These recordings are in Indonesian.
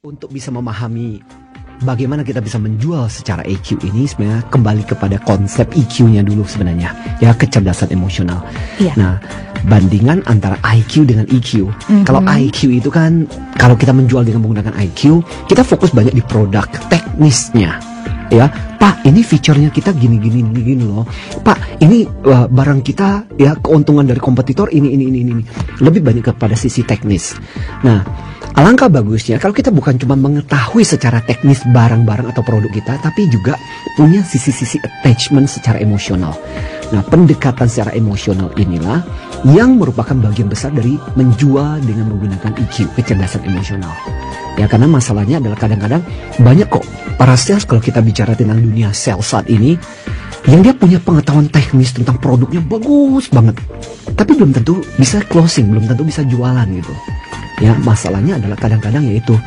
Untuk bisa memahami bagaimana kita bisa menjual secara EQ ini, sebenarnya kembali kepada konsep EQ-nya dulu sebenarnya, ya, kecerdasan emosional. Iya. Nah, bandingan antara IQ dengan EQ. Kalau IQ itu kan, kalau kita menjual dengan menggunakan IQ, kita fokus banyak di produk teknisnya. Ya, Pak, ini fiturnya kita gini loh. Pak, ini barang kita, ya, keuntungan dari kompetitor ini. Lebih banyak kepada sisi teknis. Nah, alangkah bagusnya kalau kita bukan cuma mengetahui secara teknis barang-barang atau produk kita, tapi juga punya sisi-sisi attachment secara emosional. Nah, pendekatan secara emosional inilah yang merupakan bagian besar dari menjual dengan menggunakan EQ, kecerdasan emosional. Ya, karena masalahnya adalah kadang-kadang banyak kok para sales, kalau kita bicara tentang dunia sales saat ini, yang dia punya pengetahuan teknis tentang produknya bagus banget, tapi belum tentu bisa closing, belum tentu bisa jualan gitu. Ya, masalahnya adalah kadang-kadang yaitu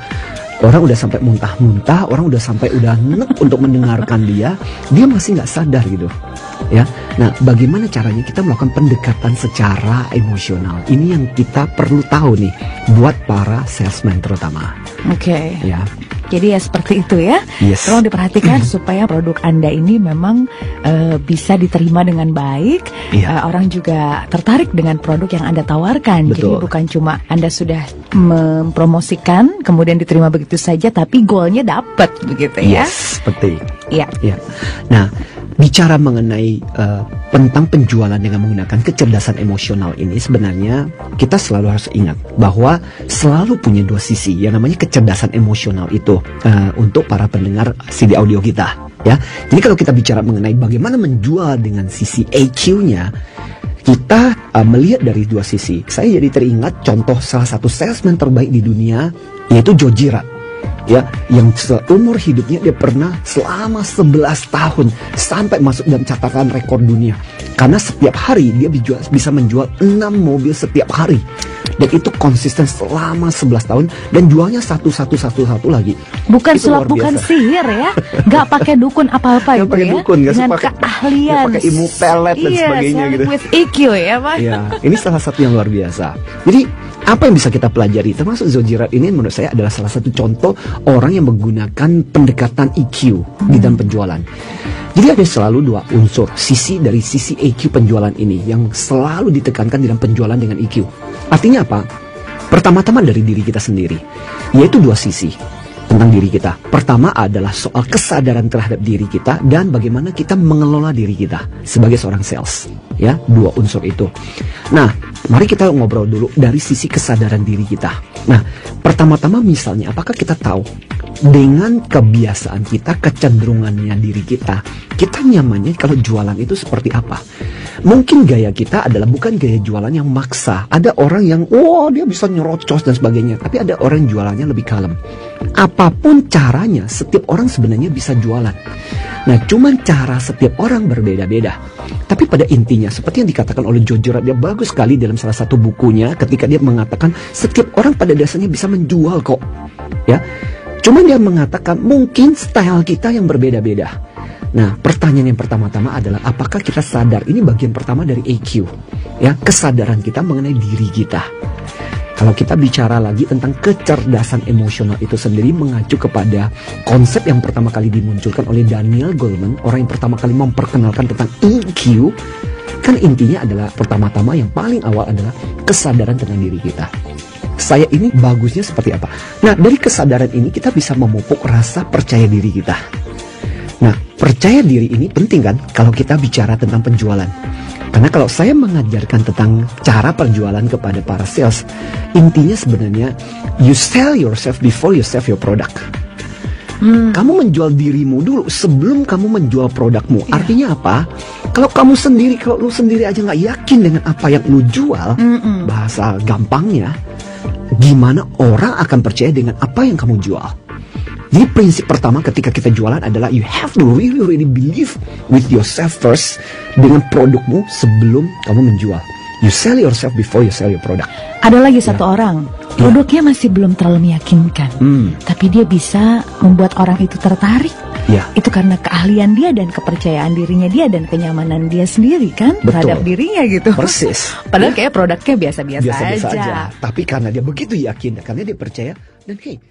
orang udah sampai muntah-muntah, orang udah sampai udah nek untuk mendengarkan dia masih nggak sadar gitu. Ya, nah, bagaimana caranya kita melakukan pendekatan secara emosional? Ini yang kita perlu tahu nih buat para salesman terutama. Oke. Ya. Jadi ya seperti itu ya. Yes. Tolong diperhatikan supaya produk Anda ini memang bisa diterima dengan baik. Iya. Orang juga tertarik dengan produk yang Anda tawarkan. Betul. Jadi bukan cuma Anda sudah mempromosikan kemudian diterima begitu saja, tapi goalnya dapat begitu ya. Yes, seperti. Iya. Ya. Nah, bicara mengenai tentang penjualan dengan menggunakan kecerdasan emosional ini, sebenarnya kita selalu harus ingat bahwa selalu punya dua sisi yang namanya kecerdasan emosional itu untuk para pendengar CD audio kita, ya. Jadi kalau kita bicara mengenai bagaimana menjual dengan sisi EQ-nya, kita melihat dari dua sisi. Saya jadi teringat contoh salah satu salesman terbaik di dunia, yaitu Joe Girard. Ya, yang seumur hidupnya dia pernah selama 11 tahun sampai masuk dalam catatan rekor dunia. Karena setiap hari dia bisa menjual 6 mobil setiap hari. Dan itu konsisten selama 11 tahun dan jualnya satu lagi. Bukan itu sulap, bukan sihir ya. Gak pakai dukun apa-apa Gak pakai ya. dukun, gak dengan pakai keahlian. pakai ilmu pelet dan sebagainya gitu. With EQ ya, Pak. Ya, ini salah satu yang luar biasa. Jadi apa yang bisa kita pelajari? Termasuk Joe Girard ini menurut saya adalah salah satu contoh orang yang menggunakan pendekatan EQ di dalam penjualan. Jadi ada selalu dua unsur, dari sisi EQ penjualan ini yang selalu ditekankan dalam penjualan dengan EQ. Artinya apa? Pertama-tama dari diri kita sendiri, yaitu dua sisi tentang diri kita. Pertama adalah soal kesadaran terhadap diri kita dan bagaimana kita mengelola diri kita sebagai seorang sales. Ya, dua unsur itu. Nah, mari kita ngobrol dulu dari sisi kesadaran diri kita. Nah, pertama-tama misalnya, apakah kita tahu dengan kebiasaan kita, kecenderungannya diri kita nyamannya kalau jualan itu seperti apa? Mungkin gaya kita adalah bukan gaya jualan yang maksa. Ada orang yang, dia bisa nyerocos dan sebagainya. Tapi ada orang yang jualannya lebih kalem. Apapun caranya, setiap orang sebenarnya bisa jualan. Nah, cuman cara setiap orang berbeda-beda. Tapi pada intinya, seperti yang dikatakan oleh Joe Girard, dia bagus sekali dalam salah satu bukunya ketika dia mengatakan setiap orang pada dasarnya bisa menjual kok. Ya, cuman dia mengatakan mungkin style kita yang berbeda-beda. Nah, pertanyaan yang pertama-tama adalah apakah kita sadar? Ini bagian pertama dari EQ, ya, kesadaran kita mengenai diri kita. Kalau kita bicara lagi tentang kecerdasan emosional itu sendiri mengacu kepada konsep yang pertama kali dimunculkan oleh Daniel Goleman, orang yang pertama kali memperkenalkan tentang EQ, kan intinya adalah pertama-tama yang paling awal adalah kesadaran tentang diri kita. Saya ini bagusnya seperti apa? Nah, dari kesadaran ini kita bisa memupuk rasa percaya diri kita. Nah, percaya diri ini penting kan kalau kita bicara tentang penjualan. Karena kalau saya mengajarkan tentang cara penjualan kepada para sales, intinya sebenarnya you sell yourself before you sell your product. Kamu menjual dirimu dulu sebelum kamu menjual produkmu. Artinya apa? Kalau lu sendiri aja nggak yakin dengan apa yang lu jual, bahasa gampangnya, gimana orang akan percaya dengan apa yang kamu jual? Jadi prinsip pertama ketika kita jualan adalah you have to really believe with yourself first dengan produkmu sebelum kamu menjual. You sell yourself before you sell your product. Ada lagi satu orang, produknya masih belum terlalu meyakinkan, tapi dia bisa membuat orang itu tertarik. Itu karena keahlian dia dan kepercayaan dirinya dia dan kenyamanan dia sendiri kan. Betul. Terhadap dirinya gitu. Persis. Padahal kayak produknya biasa-biasa aja. Tapi karena dia begitu yakin, karena dia percaya, dan hey,